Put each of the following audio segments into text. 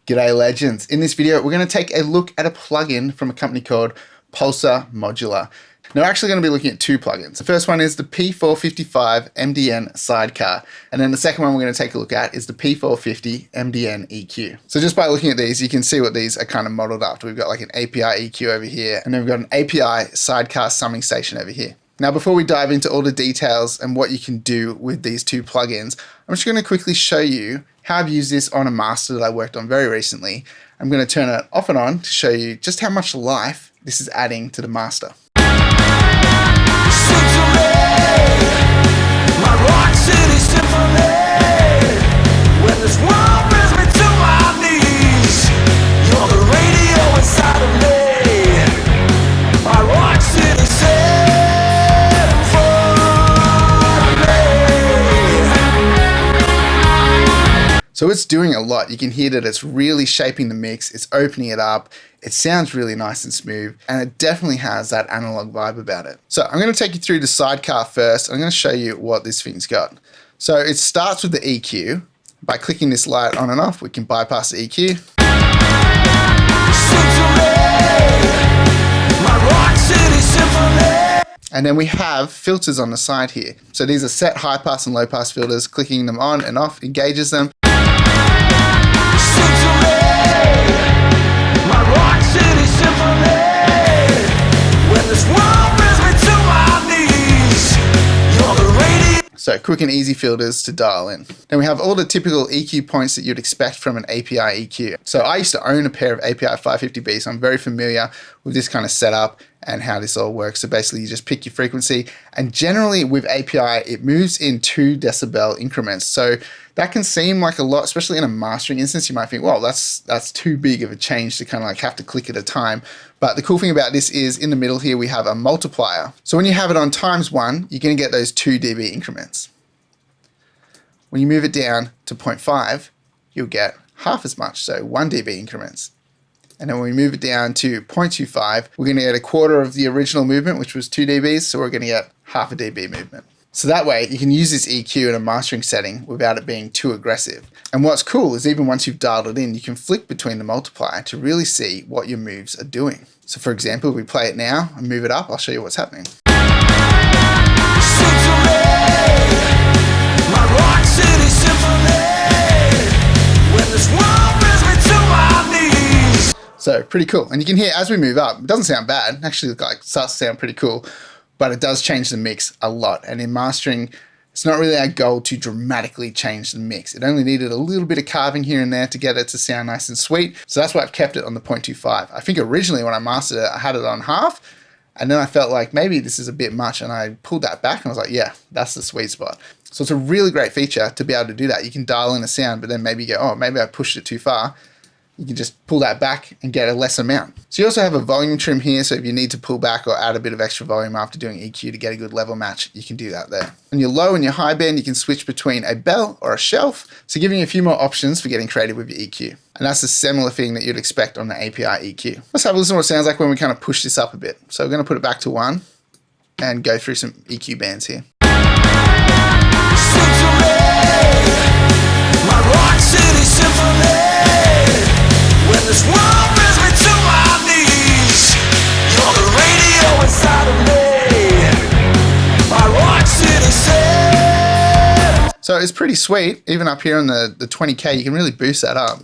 G'day legends. In this video, we're going to take a look at a plugin from a company called Pulsar Modular. Now we're actually going to be looking at two plugins. The first one is the P455 MDN Sidecar. And then the second one we're going to take a look at is the P450 MDN EQ. So just by looking at these, you can see what these are kind of modeled after. We've got like an API EQ over here, and then we've got an API Sidecar summing station over here. Now, before we dive into all the details and what you can do with these two plugins, I'm just going to quickly show you how I've used this on a master that I worked on very recently. I'm going to turn it off and on to show you just how much life this is adding to the master. So it's doing a lot. You can hear that it's really shaping the mix, it's opening it up, it sounds really nice and smooth, and it definitely has that analog vibe about it. So I'm going to take you through the Sidecar first. I'm going to show you what this thing's got. So it starts with the EQ. By clicking this light on and off, we can bypass the EQ. And then we have filters on the side here. So these are set high pass and low pass filters. Clicking them on and off engages them. So quick and easy filters to dial in. Then we have all the typical EQ points that you'd expect from an API EQ. So I used to own a pair of API 550B, so I'm very familiar with this kind of setup and how this all works. So basically you just pick your frequency, and generally with API, it moves in 2 decibel increments. So that can seem like a lot, especially in a mastering instance. You might think, well, that's too big of a change to kind of like have to click at a time. But the cool thing about this is in the middle here, we have a multiplier. So when you have it on ×1, you're going to get those 2 dB increments. When you move it down to 0.5, you'll get half as much, so 1 dB increments. And then when we move it down to 0.25, we're going to get a quarter of the original movement, which was 2 dBs, so we're going to get half a dB movement. So that way you can use this EQ in a mastering setting without it being too aggressive. And what's cool is even once you've dialed it in, you can flick between the multiplier to really see what your moves are doing. So for example, if we play it now and move it up, I'll show you what's happening. So pretty cool. And you can hear as we move up, it doesn't sound bad. It actually starts to sound pretty cool, but it does change the mix a lot. And in mastering, it's not really our goal to dramatically change the mix. It only needed a little bit of carving here and there to get it to sound nice and sweet. So that's why I've kept it on the 0.25. I think originally when I mastered it, I had it on half, and then I felt like maybe this is a bit much, and I pulled that back and I was like, yeah, that's the sweet spot. So it's a really great feature to be able to do that. You can dial in a sound, but then maybe you go, oh, maybe I pushed it too far. You can just pull that back and get a less amount. So you also have a volume trim here, so if you need to pull back or add a bit of extra volume after doing EQ to get a good level match, you can do that there. On your low and your high band, you can switch between a bell or a shelf, so giving you a few more options for getting creative with your EQ. And that's a similar thing that you'd expect on the API EQ. Let's have a listen to what it sounds like when we kind of push this up a bit. So we're going to put it back to 1 and go through some EQ bands here. So it's pretty sweet. Even up here on the 20K, you can really boost that up.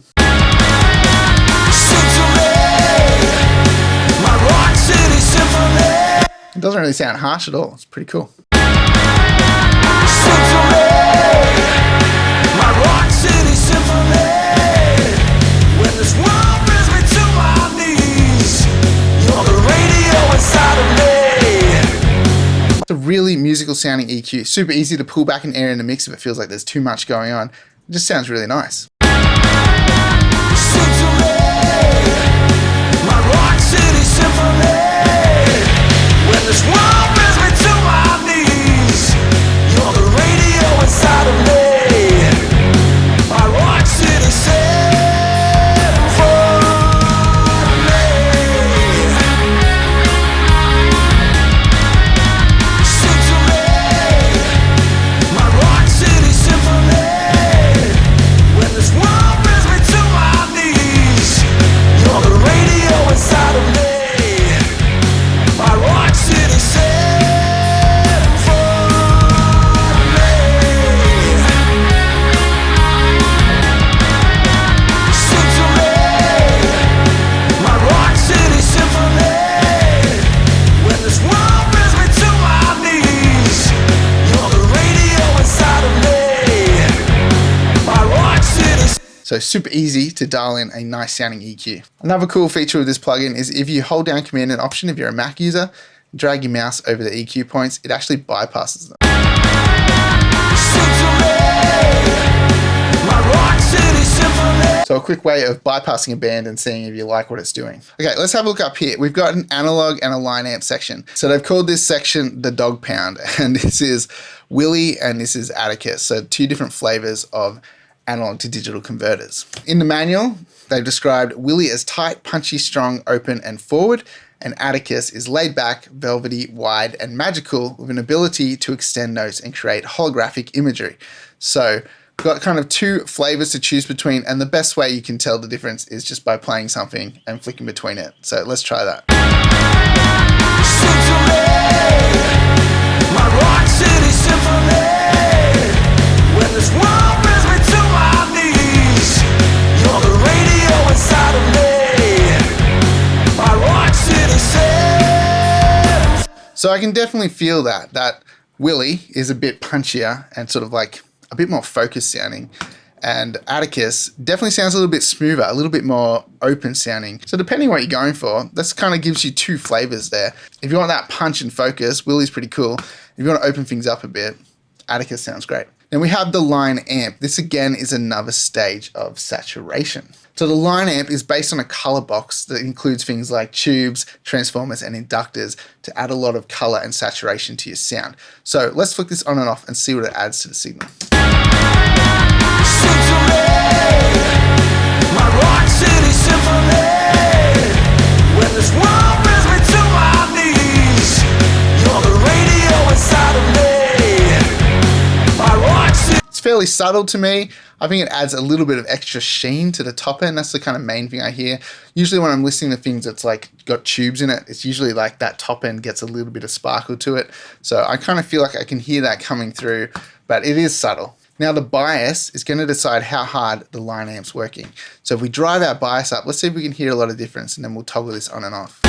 It doesn't really sound harsh at all. It's pretty cool. It's a really musical sounding EQ. Super easy to pull back an area in the mix if it feels like there's too much going on. It just sounds really nice. So super easy to dial in a nice sounding EQ. Another cool feature of this plugin is if you hold down Command and Option, if you're a Mac user, drag your mouse over the EQ points, it actually bypasses them. So a quick way of bypassing a band and seeing if you like what it's doing. Okay, let's have a look up here. We've got an analog and a line amp section. So they've called this section the dog pound, and this is Willie and this is Atticus. So two different flavors of analog to digital converters. In the manual, they've described Willie as tight, punchy, strong, open, and forward, and Atticus is laid back, velvety, wide, and magical with an ability to extend notes and create holographic imagery. So we've got kind of two flavors to choose between, and the best way you can tell the difference is just by playing something and flicking between it. So let's try that. So I can definitely feel that Willie is a bit punchier and sort of like a bit more focused sounding, and Atticus definitely sounds a little bit smoother, a little bit more open sounding. So depending on what you're going for, this kind of gives you two flavors there. If you want that punch and focus, Willie's pretty cool. If you want to open things up a bit, Atticus sounds great. Then we have the line amp. This again is another stage of saturation. So the line amp is based on a color box that includes things like tubes, transformers, and inductors to add a lot of color and saturation to your sound. So let's flick this on and off and see what it adds to the signal. It's fairly subtle to me. I think it adds a little bit of extra sheen to the top end. That's the kind of main thing I hear. Usually when I'm listening to things that's like got tubes in it, it's usually like that top end gets a little bit of sparkle to it. So I kind of feel like I can hear that coming through, but it is subtle. Now the bias is going to decide how hard the line amp's working. So if we drive our bias up, let's see if we can hear a lot of difference, and then we'll toggle this on and off.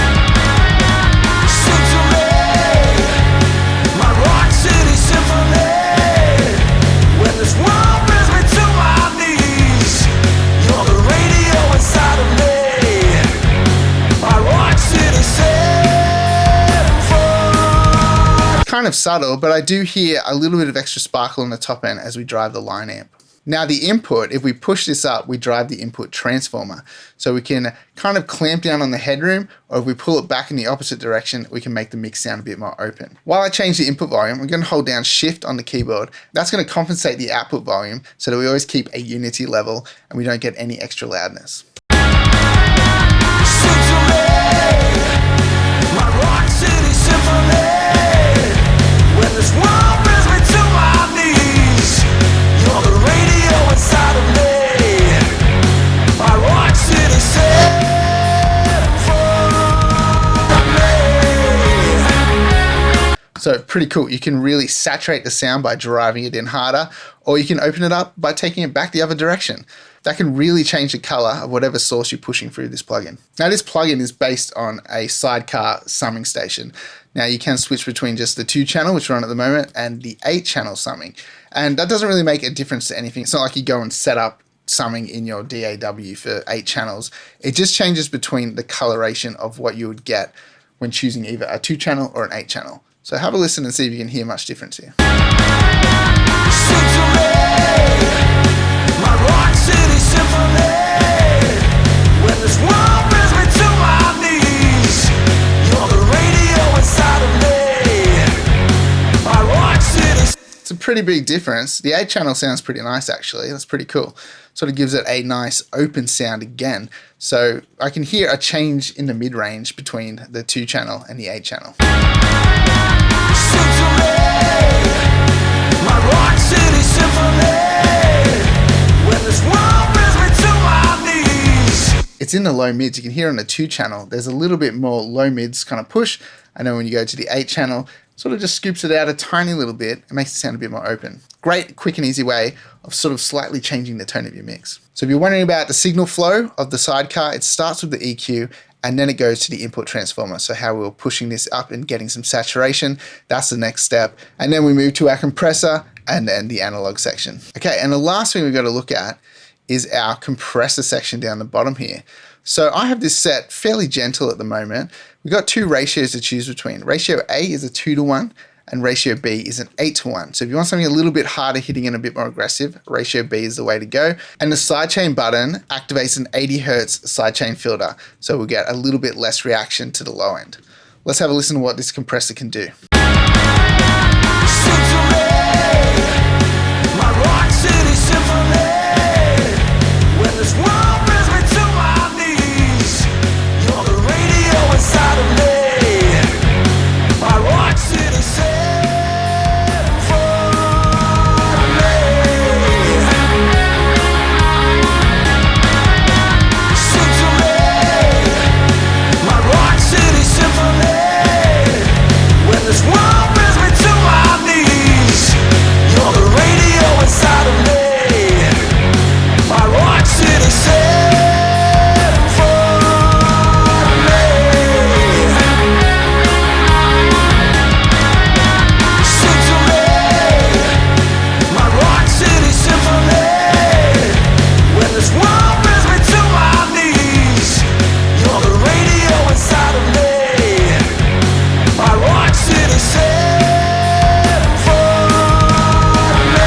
Kind of subtle, but I do hear a little bit of extra sparkle on the top end as we drive the line amp. Now the input, if we push this up, we drive the input transformer. So we can kind of clamp down on the headroom, or if we pull it back in the opposite direction, we can make the mix sound a bit more open. While I change the input volume, I'm going to hold down Shift on the keyboard. That's going to compensate the output volume so that we always keep a unity level and we don't get any extra loudness. So pretty cool. You can really saturate the sound by driving it in harder, or you can open it up by taking it back the other direction. That can really change the color of whatever source you're pushing through this plugin. Now this plugin is based on a Sidecar summing station. Now you can switch between just the 2-channel, which we're on at the moment, and the 8-channel summing. And that doesn't really make a difference to anything. It's not like you go and set up summing in your DAW for 8 channels. It just changes between the coloration of what you would get when choosing either a 2-channel or an 8-channel. So have a listen and see if you can hear much difference here. It's a pretty big difference. The 8-channel sounds pretty nice actually. That's pretty cool. Sort of gives it a nice open sound again. So I can hear a change in the mid-range between the 2-channel and the 8-channel. It's in the low mids. You can hear on the 2-channel, there's a little bit more low mids kind of push. And then when you go to the 8-channel, sort of just scoops it out a tiny little bit and makes it sound a bit more open. Great, quick and easy way of sort of slightly changing the tone of your mix. So if you're wondering about the signal flow of the Sidecar, it starts with the EQ and then it goes to the input transformer. So how we're pushing this up and getting some saturation, that's the next step. And then we move to our compressor and then the analog section. Okay, and the last thing we've got to look at is our compressor section down the bottom here. So I have this set fairly gentle at the moment. We've got two ratios to choose between. Ratio A is a 2:1 and ratio B is an 8:1. So if you want something a little bit harder hitting and a bit more aggressive, ratio B is the way to go. And the sidechain button activates an 80 Hertz sidechain filter. So we'll get a little bit less reaction to the low end. Let's have a listen to what this compressor can do.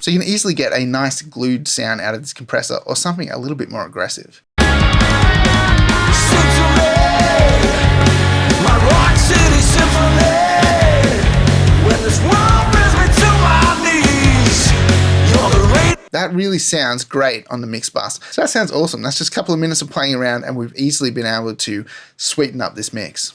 So you can easily get a nice glued sound out of this compressor or something a little bit more aggressive. That really sounds great on the mix bus. So that sounds awesome. That's just a couple of minutes of playing around and we've easily been able to sweeten up this mix.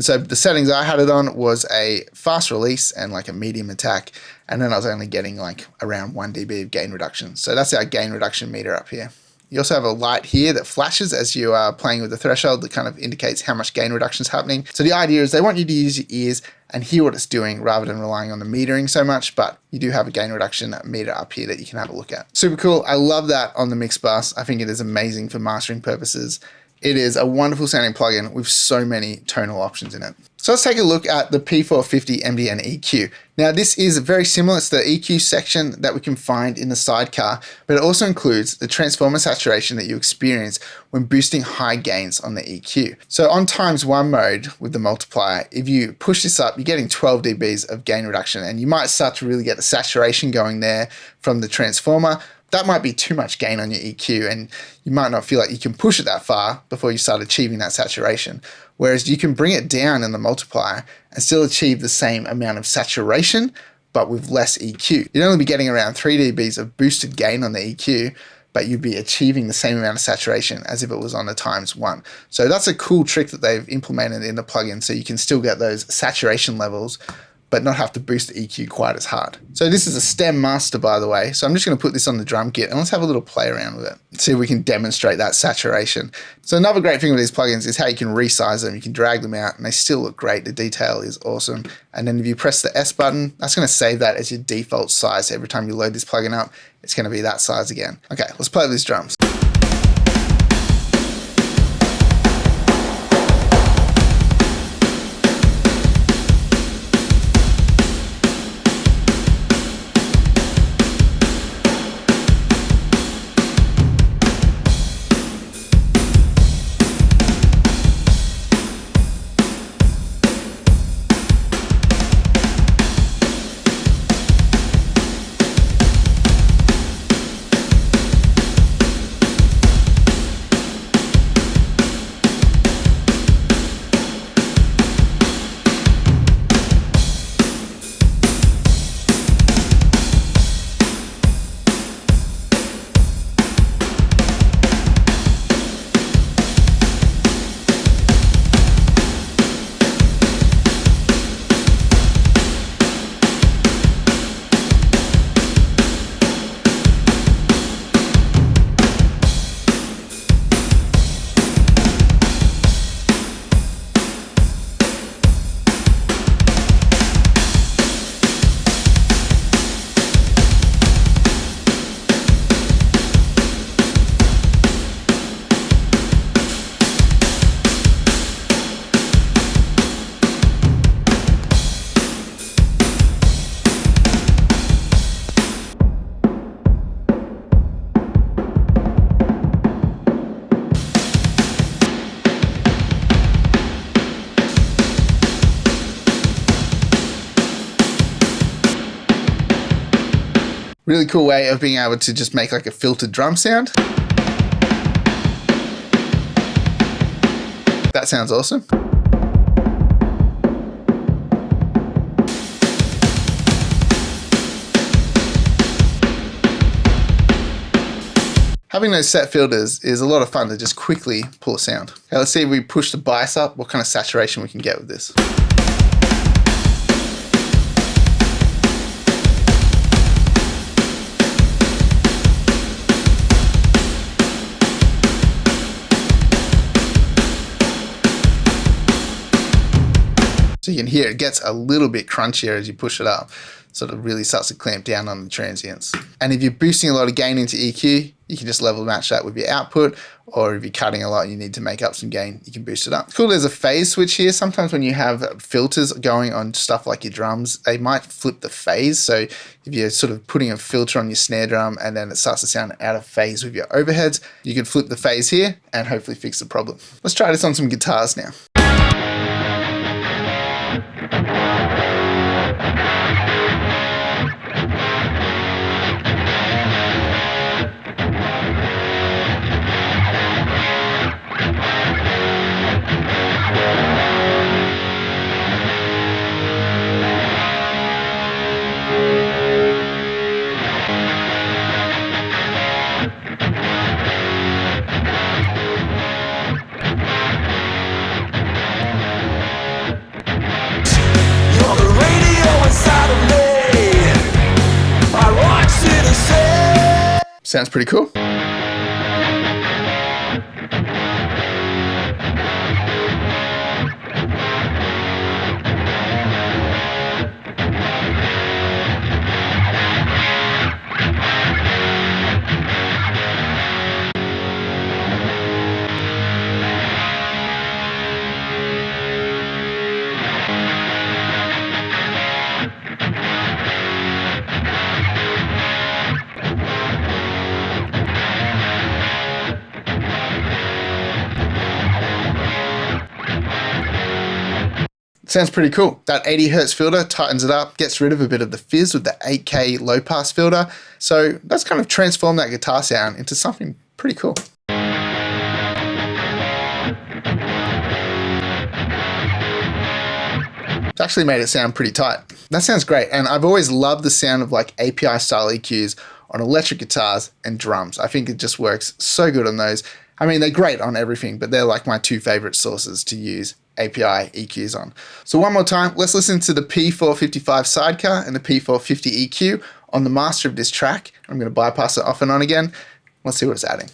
So the settings I had it on was a fast release and like a medium attack, and then I was only getting like around 1 dB of gain reduction. So that's our gain reduction meter up here. You also have a light here that flashes as you are playing with the threshold that kind of indicates how much gain reduction is happening. So the idea is they want you to use your ears and hear what it's doing rather than relying on the metering so much, but you do have a gain reduction meter up here that you can have a look at. Super cool. I love that on the mix bus. I think it is amazing for mastering purposes. It is a wonderful sounding plugin with so many tonal options in it. So let's take a look at the P450 MDN EQ. Now this is very similar. It's the EQ section that we can find in the Sidecar, but it also includes the transformer saturation that you experience when boosting high gains on the EQ. So on ×1 mode with the multiplier, if you push this up, you're getting 12 dBs of gain reduction, and you might start to really get the saturation going there from the transformer. That might be too much gain on your EQ and you might not feel like you can push it that far before you start achieving that saturation. Whereas you can bring it down in the multiplier and still achieve the same amount of saturation, but with less EQ. You'd only be getting around 3 dBs of boosted gain on the EQ, but you'd be achieving the same amount of saturation as if it was on a ×1. So that's a cool trick that they've implemented in the plugin, so you can still get those saturation levels but not have to boost the EQ quite as hard. So this is a stem master, by the way. So I'm just going to put this on the drum kit and let's have a little play around with it. See if we can demonstrate that saturation. So another great thing with these plugins is how you can resize them. You can drag them out and they still look great. The detail is awesome. And then if you press the S button, that's going to save that as your default size. Every time you load this plugin up, it's going to be that size again. Okay, let's play with these drums. Really cool way of being able to just make like a filtered drum sound. That sounds awesome. Having those set filters is a lot of fun to just quickly pull a sound. Okay, let's see if we push the bias up, what kind of saturation we can get with this. So you can hear it gets a little bit crunchier as you push it up. Sort of really starts to clamp down on the transients. And if you're boosting a lot of gain into EQ, you can just level match that with your output, or if you're cutting a lot and you need to make up some gain, you can boost it up. Cool, there's a phase switch here. Sometimes when you have filters going on stuff like your drums, they might flip the phase. So if you're sort of putting a filter on your snare drum and then it starts to sound out of phase with your overheads, you can flip the phase here and hopefully fix the problem. Let's try this on some guitars now. Sounds pretty cool. Sounds pretty cool. That 80 Hertz filter tightens it up, gets rid of a bit of the fizz with the 8K low pass filter. So that's kind of transformed that guitar sound into something pretty cool. It's actually made it sound pretty tight. That sounds great. And I've always loved the sound of like API style EQs on electric guitars and drums. I think it just works so good on those. I mean, they're great on everything, but they're like my two favorite sources to use API EQs on. So one more time, let's listen to the P455 Sidecar and the P450 EQ on the master of this track. I'm going to bypass it off and on again. Let's see what it's adding.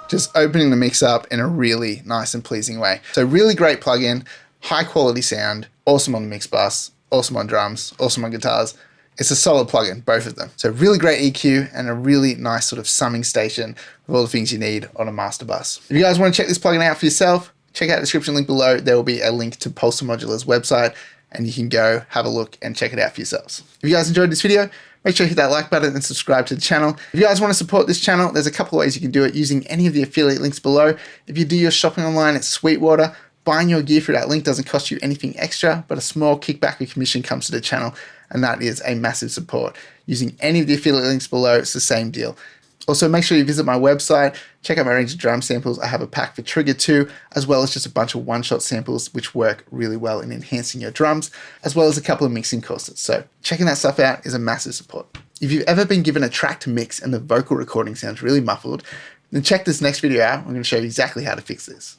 Just opening the mix up in a really nice and pleasing way. So really great plugin, high quality sound, awesome on the mix bus, awesome on drums, awesome on guitars. It's a solid plugin, both of them. So really great EQ and a really nice sort of summing station of all the things you need on a master bus. If you guys want to check this plugin out for yourself, check out the description link below. There will be a link to Pulsar Modular's website and you can go have a look and check it out for yourselves. If you guys enjoyed this video, make sure you hit that like button and subscribe to the channel. If you guys want to support this channel, there's a couple of ways you can do it using any of the affiliate links below. If you do your shopping online at Sweetwater, buying your gear through that link doesn't cost you anything extra, but a small kickback or commission comes to the channel, and that is a massive support. Using any of the affiliate links below, it's the same deal. Also, make sure you visit my website, check out my range of drum samples. I have a pack for Trigger 2, as well as just a bunch of one-shot samples, which work really well in enhancing your drums, as well as a couple of mixing courses. So checking that stuff out is a massive support. If you've ever been given a track to mix and the vocal recording sounds really muffled, then check this next video out. I'm going to show you exactly how to fix this.